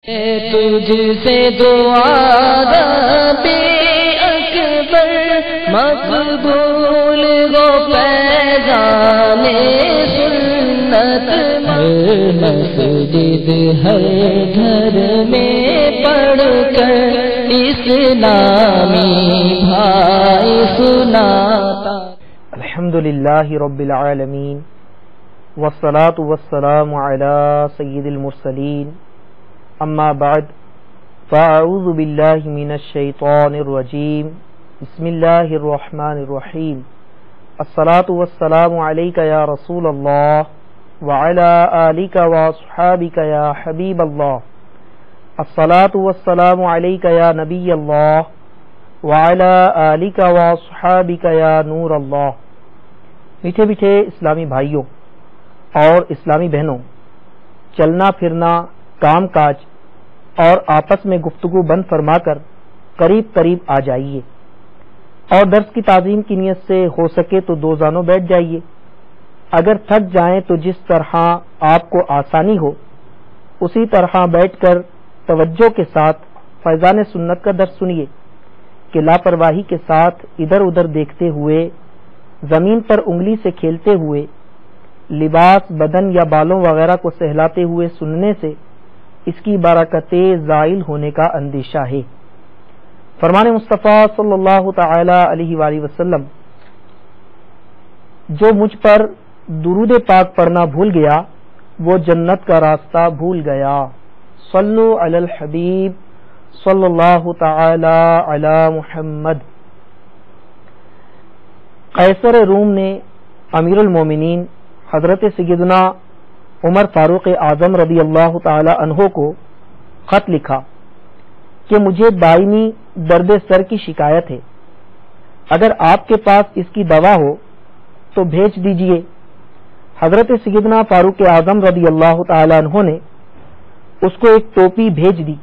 تجھ سے دعا ربِ اکبر مقبول ہو پیغام سنت ہر مسجد ہر گھر میں پڑھ کر اسلامی بھائی سناتا۔ الحمدللہ رب العالمین والصلاة والسلام علی سید المرسلین، اما بعد فاعوذ باللہ من الشیطان الرجیم، بسم اللہ الرحمن الرحیم۔ الصلاة والسلام علیک یا رسول اللہ وعلی آلک واصحابک یا حبیب اللہ۔ الصلاة والسلام علیک یا نبی اللہ وعلی آلک واصحابک یا نور اللہ۔ میٹھے میٹھے اسلامی بھائیوں اور اسلامی بہنوں، چلنا پھرنا، کام کاج اور آپس میں گفتگو بند فرما کر قریب قریب آ جائیے اور درس کی تعظیم کی نیت سے ہو سکے تو دو زانوں بیٹھ جائیے۔ اگر تھک جائیں تو جس طرح آپ کو آسانی ہو اسی طرح بیٹھ کر توجہ کے ساتھ فیضان سنت کا درس سنیے کہ لاپرواہی کے ساتھ ادھر ادھر دیکھتے ہوئے، زمین پر انگلی سے کھیلتے ہوئے، لباس، بدن یا بالوں وغیرہ کو سہلاتے ہوئے سننے سے اس کی برکتیں زائل ہونے کا اندیشہ ہے۔ فرمان مصطفیٰ صلی اللہ تعالی علیہ وآلہ وسلم، جو مجھ پر درود پاک پڑھنا بھول گیا وہ جنت کا راستہ بھول گیا۔ صلو علی الحبیب صلی اللہ تعالی علی محمد۔ قیصر روم نے امیر المومنین حضرت سیدنا عمر فاروق اعظم رضی اللہ تعالی عنہ کو خط لکھا کہ مجھے دائمی درد سر کی شکایت ہے، اگر آپ کے پاس اس کی دوا ہو تو بھیج دیجئے۔ حضرت سیدنا فاروق اعظم رضی اللہ تعالی عنہ نے اس کو ایک ٹوپی بھیج دی۔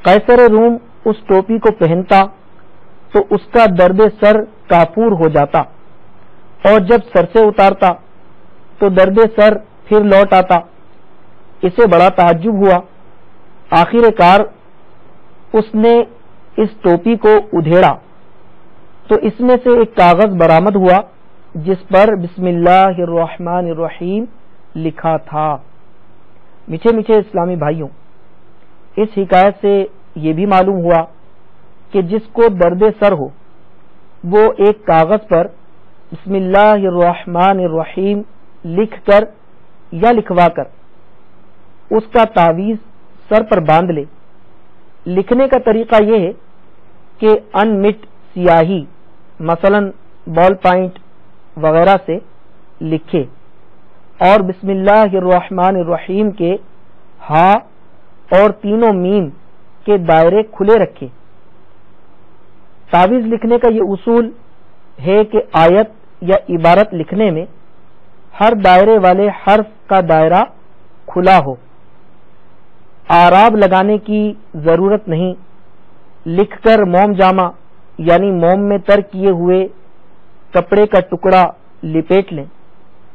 قیصر روم اس ٹوپی کو پہنتا تو اس کا درد سر کافور ہو جاتا، اور جب سر سے اتارتا تو درد سر پھر لوٹ آتا۔ اسے بڑا تعجب ہوا۔ آخر کار اس نے اس ٹوپی کو ادھیڑا تو اس میں سے ایک کاغذ برآمد ہوا جس پر بسم اللہ الرحمن الرحیم لکھا تھا۔ میٹھے میٹھے اسلامی بھائیوں، اس حکایت سے یہ بھی معلوم ہوا کہ جس کو درد سر ہو وہ ایک کاغذ پر بسم اللہ الرحمن الرحیم لکھ کر یا لکھوا کر اس کا تعویذ سر پر باندھ لے۔ لکھنے کا طریقہ یہ ہے کہ ان مٹ سیاہی مثلا بال پوائنٹ وغیرہ سے لکھے اور بسم اللہ الرحمن الرحیم کے ہا اور تینوں میم کے دائرے کھلے رکھے۔ تعویذ لکھنے کا یہ اصول ہے کہ آیت یا عبارت لکھنے میں ہر دائرے والے حرف کا دائرہ کھلا ہو، آراب لگانے کی ضرورت نہیں۔ لکھ کر موم جامہ یعنی موم میں تر کیے ہوئے کپڑے کا ٹکڑا لپیٹ لیں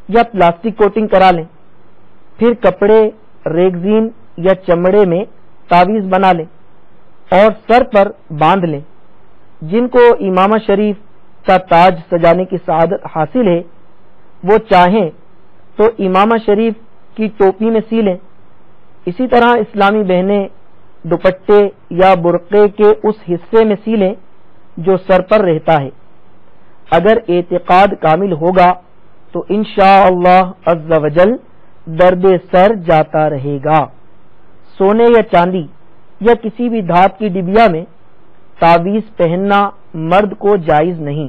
یا پلاسٹک کوٹنگ کرا لیں، پھر کپڑے، ریگزین یا چمڑے میں تعویذ بنا لیں اور سر پر باندھ لیں۔ جن کو امامہ شریف کا تاج سجانے کی سعادت حاصل ہے وہ چاہیں تو امامہ شریف کی ٹوپی میں سی لیں۔ اسی طرح اسلامی بہنیں دوپٹے یا برقعے کے اس حصے میں سی لیں جو سر پر رہتا ہے۔ اگر اعتقاد کامل ہوگا تو انشاءاللہ عز و جل درد سر جاتا رہے گا۔ سونے یا چاندی یا کسی بھی دھات کی ڈبیا میں تعویذ پہننا مرد کو جائز نہیں۔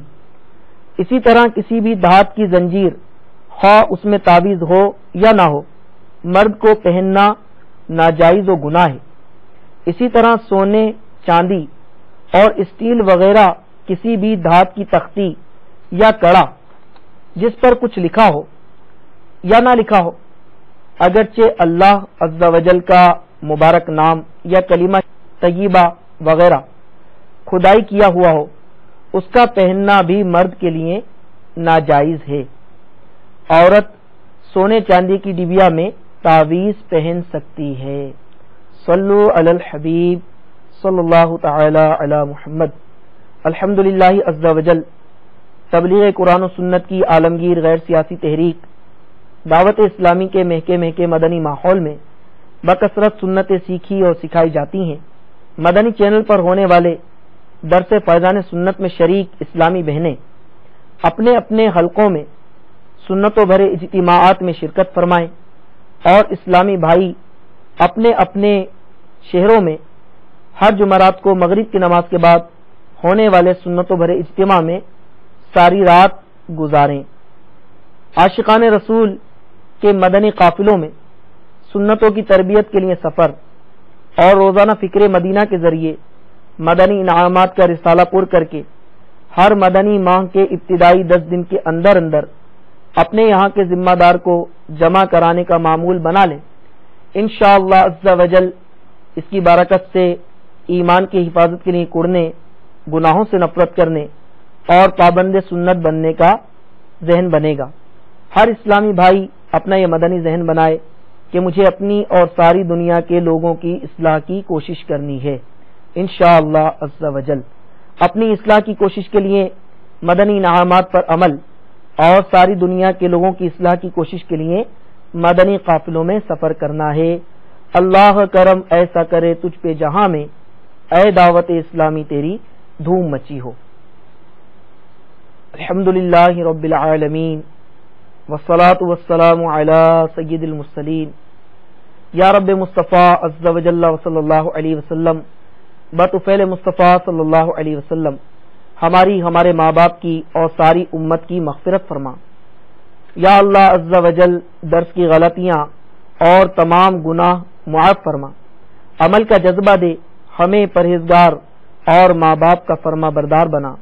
اسی طرح کسی بھی دھات کی زنجیر، خواہ اس میں تعویذ ہو یا نہ ہو، مرد کو پہننا ناجائز و گناہ ہے۔ اسی طرح سونے، چاندی اور اسٹیل وغیرہ کسی بھی دھات کی تختی یا کڑا جس پر کچھ لکھا ہو یا نہ لکھا ہو، اگرچہ اللہ عز و جل کا مبارک نام یا کلمہ طیبہ وغیرہ کھدائی کیا ہوا ہو، اس کا پہننا بھی مرد کے لیے ناجائز ہے۔ عورت سونے چاندی کی ڈبیا میں تعویذ پہن سکتی ہے۔ صلو علی الحبیب صلی اللہ تعالی علی محمد۔ الحمدللہ عز وجل تبلیغ قرآن و سنت کی عالمگیر غیر سیاسی تحریک دعوت اسلامی کے مہکے مدنی ماحول میں بکثرت سنتیں سیکھی اور سکھائی جاتی ہیں۔ مدنی چینل پر ہونے والے درس فیضان سنت میں شریک اسلامی بہنیں اپنے اپنے حلقوں میں سنتوں بھرے اجتماعات میں شرکت فرمائیں، اور اسلامی بھائی اپنے اپنے شہروں میں ہر جمعرات کو مغرب کی نماز کے بعد ہونے والے سنتوں بھرے اجتماع میں ساری رات گزاریں۔ عاشقان رسول کے مدنی قافلوں میں سنتوں کی تربیت کے لیے سفر اور روزانہ فکر مدینہ کے ذریعے مدنی انعامات کا رسالہ پر کر کے ہر مدنی ماہ کے ابتدائی 10 دن کے اندر اپنے یہاں کے ذمہ دار کو جمع کرانے کا معمول بنا لیں۔ انشاءاللہ عز وجل اس کی برکت سے ایمان کی حفاظت کے لیے کڑنے، گناہوں سے نفرت کرنے اور پابند سنت بننے کا ذہن بنے گا۔ ہر اسلامی بھائی اپنا یہ مدنی ذہن بنائے کہ مجھے اپنی اور ساری دنیا کے لوگوں کی اصلاح کی کوشش کرنی ہے۔ انشاءاللہ عز وجل اپنی اصلاح کی کوشش کے لیے مدنی انعامات پر عمل اور ساری دنیا کے لوگوں کی اصلاح کی کوشش کے لیے مدنی قافلوں میں سفر کرنا ہے۔ اللہ کرم ایسا کرے تجھ پہ جہاں میں، اے دعوت اسلامی تیری دھوم مچی ہو۔ الحمدللہ رب العالمین والصلاة والسلام علی سید المرسلین۔ یا رب مصطفیٰ عز و جل صلی اللہ علیہ وسلم، بطفیل مصطفیٰ صلی اللہ علیہ وسلم ہمارے ماں باپ کی اور ساری امت کی مغفرت فرما۔ یا اللہ عز و جل درس کی غلطیاں اور تمام گناہ معاف فرما، عمل کا جذبہ دے، ہمیں پرہیزگار اور ماں باپ کا فرما بردار بنا۔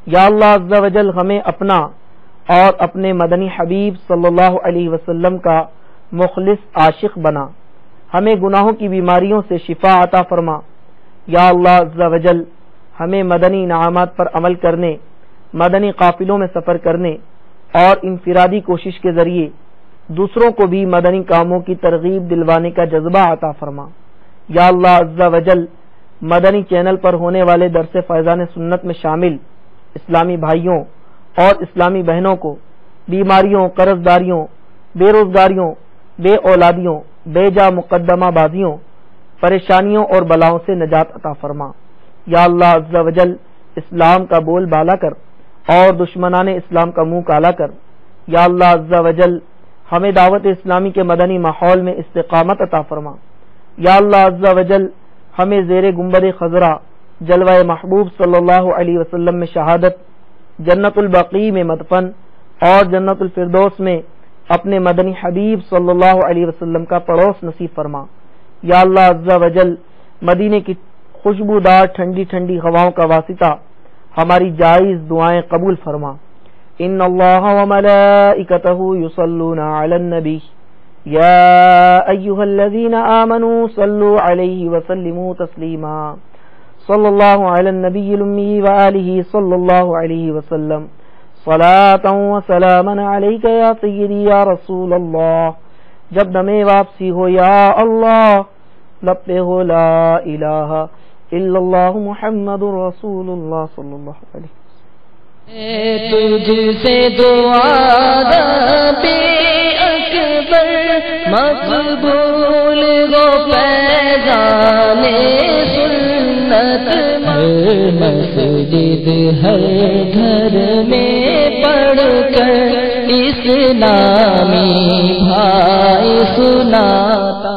یا اللہ عز و جل ہمیں اپنا اور اپنے مدنی حبیب صلی اللہ علیہ وسلم کا مخلص عاشق بنا، ہمیں گناہوں کی بیماریوں سے شفا عطا فرما۔ یا اللہ عز و جل ہمیں مدنی انعامات پر عمل کرنے، مدنی قافلوں میں سفر کرنے اور انفرادی کوشش کے ذریعے دوسروں کو بھی مدنی کاموں کی ترغیب دلوانے کا جذبہ عطا فرما۔ یا اللہ عز و جل مدنی چینل پر ہونے والے درس فیضان سنت میں شامل اسلامی بھائیوں اور اسلامی بہنوں کو بیماریوں، قرض داریوں، بے روزگاریوں، بے اولادیوں، بے جا مقدمہ بازیوں، پریشانیوں اور بلاؤں سے نجات عطا فرما۔ یا اللہ عز و جل اسلام کا بول بالا کر اور دشمنان اسلام کا منہ کالا کر۔ یا اللہ عز و جل ہمیں دعوت اسلامی کے مدنی ماحول میں استقامت عطا فرما۔ یا اللہ عز و جل ہمیں زیر گنبد خضرا جلوہ محبوب صلی اللہ علیہ وسلم میں شہادت، جنت البقیع میں مدفن اور جنت الفردوس میں اپنے مدنی حبیب صلی اللہ علیہ وسلم کا پڑوس نصیب فرما۔ یا اللہ عز و جل مدینے کی خوشبودار ٹھنڈی ٹھنڈی ہواؤں کا واسطہ ہماری جائز دعائیں قبول فرما۔ ان اللہ وملائکتہ یصلون علی النبی یا ایہا الذین آمنوا صلوا علیہ وسلموا تسلیما۔ صلی اللہ علی النبی الامی وآلہ صلی اللہ علیہ وسلم صلاۃ و سلاما علیک یا سیدی یا رسول اللہ۔ جب دم واپسی ہو یا اللہ، لب پہ ہو لا الہ الا اللہ محمد رسول اللہ صلی اللہ علیہ وسلم۔ تجھ سے دعا بے اکبر مقبول گو فیضان سنت، مسجد ہر گھر میں پڑھ کر اسلامی بھائی سناتا۔